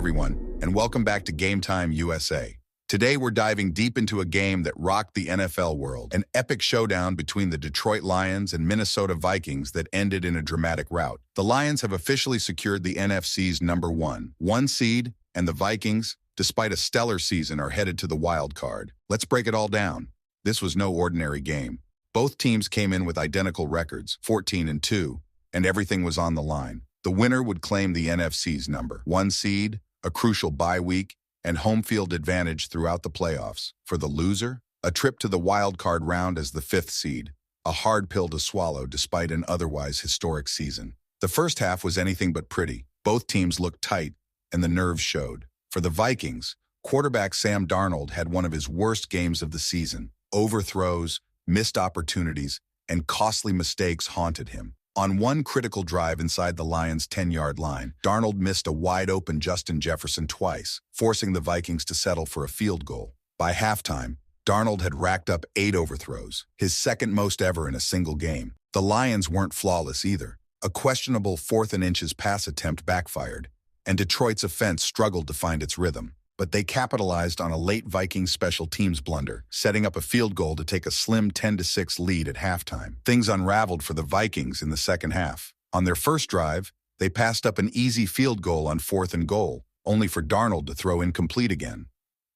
everyone, and welcome back to Game Time USA. Today, we're diving deep into a game that rocked the NFL world, an epic showdown between the Detroit Lions and Minnesota Vikings that ended in a dramatic rout. The Lions have officially secured the NFC's number one seed, and the Vikings, despite a stellar season, are headed to the wild card. Let's break it all down. This was no ordinary game. Both teams came in with identical records, 14-2, and everything was on the line. The winner would claim the NFC's number one seed, a crucial bye week, and home field advantage throughout the playoffs. For the loser, a trip to the wild card round as the fifth seed, a hard pill to swallow despite an otherwise historic season. The first half was anything but pretty. Both teams looked tight, and the nerves showed. For the Vikings, quarterback Sam Darnold had one of his worst games of the season. Overthrows, missed opportunities, and costly mistakes haunted him. On one critical drive inside the Lions' 10-yard line, Darnold missed a wide-open Justin Jefferson twice, forcing the Vikings to settle for a field goal. By halftime, Darnold had racked up 8 overthrows, his second most ever in a single game. The Lions weren't flawless either. A questionable 4th-and-inches pass attempt backfired, and Detroit's offense struggled to find its rhythm. But they capitalized on a late Vikings special teams blunder, setting up a field goal to take a slim 10-6 lead at halftime. Things unraveled for the Vikings in the second half. On their first drive, they passed up an easy field goal on 4th and goal, only for Darnold to throw incomplete again.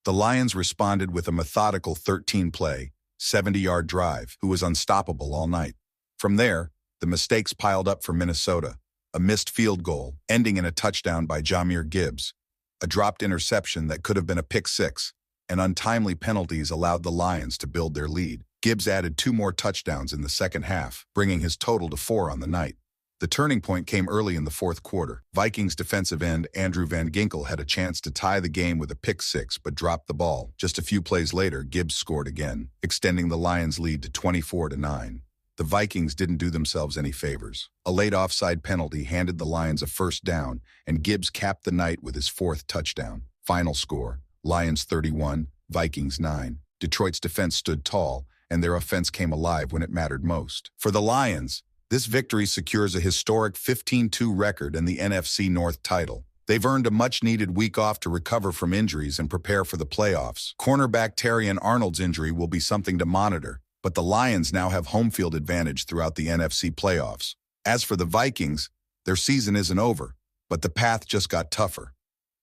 The Lions responded with a methodical 13-play, 70-yard drive, who was unstoppable all night. From there, the mistakes piled up for Minnesota, a missed field goal, ending in a touchdown by Jahmyr Gibbs, a dropped interception that could have been a pick six, and untimely penalties allowed the Lions to build their lead. Gibbs added 2 more touchdowns in the second half, bringing his total to 4 on the night. The turning point came early in the fourth quarter. Vikings defensive end Andrew Van Ginkel had a chance to tie the game with a pick six, but dropped the ball. Just a few plays later, Gibbs scored again, extending the Lions' lead to 24-9. The Vikings didn't do themselves any favors. A late offside penalty handed the Lions a first down, and Gibbs capped the night with his 4th touchdown. Final score, Lions 31, Vikings 9. Detroit's defense stood tall, and their offense came alive when it mattered most. For the Lions, this victory secures a historic 15-2 record and the NFC North title. They've earned a much-needed week off to recover from injuries and prepare for the playoffs. Cornerback Terrion Arnold's injury will be something to monitor, but the Lions now have home field advantage throughout the NFC playoffs. As for the Vikings, their season isn't over, but the path just got tougher.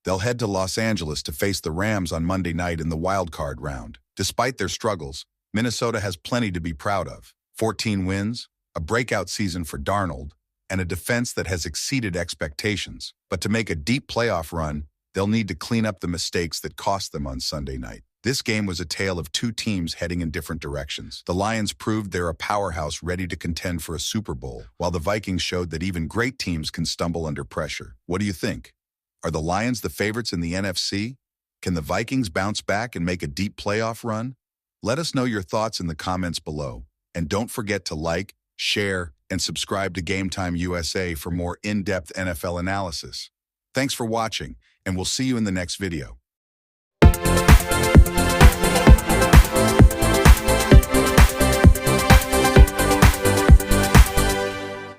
They'll head to Los Angeles to face the Rams on Monday night in the wild card round. Despite their struggles, Minnesota has plenty to be proud of. 14 wins, a breakout season for Darnold, and a defense that has exceeded expectations. But to make a deep playoff run, they'll need to clean up the mistakes that cost them on Sunday night. This game was a tale of 2 teams heading in different directions. The Lions proved they're a powerhouse ready to contend for a Super Bowl, while the Vikings showed that even great teams can stumble under pressure. What do you think? Are the Lions the favorites in the NFC? Can the Vikings bounce back and make a deep playoff run? Let us know your thoughts in the comments below. And don't forget to like, share, and subscribe to Game Time USA for more in-depth NFL analysis. Thanks for watching, and we'll see you in the next video.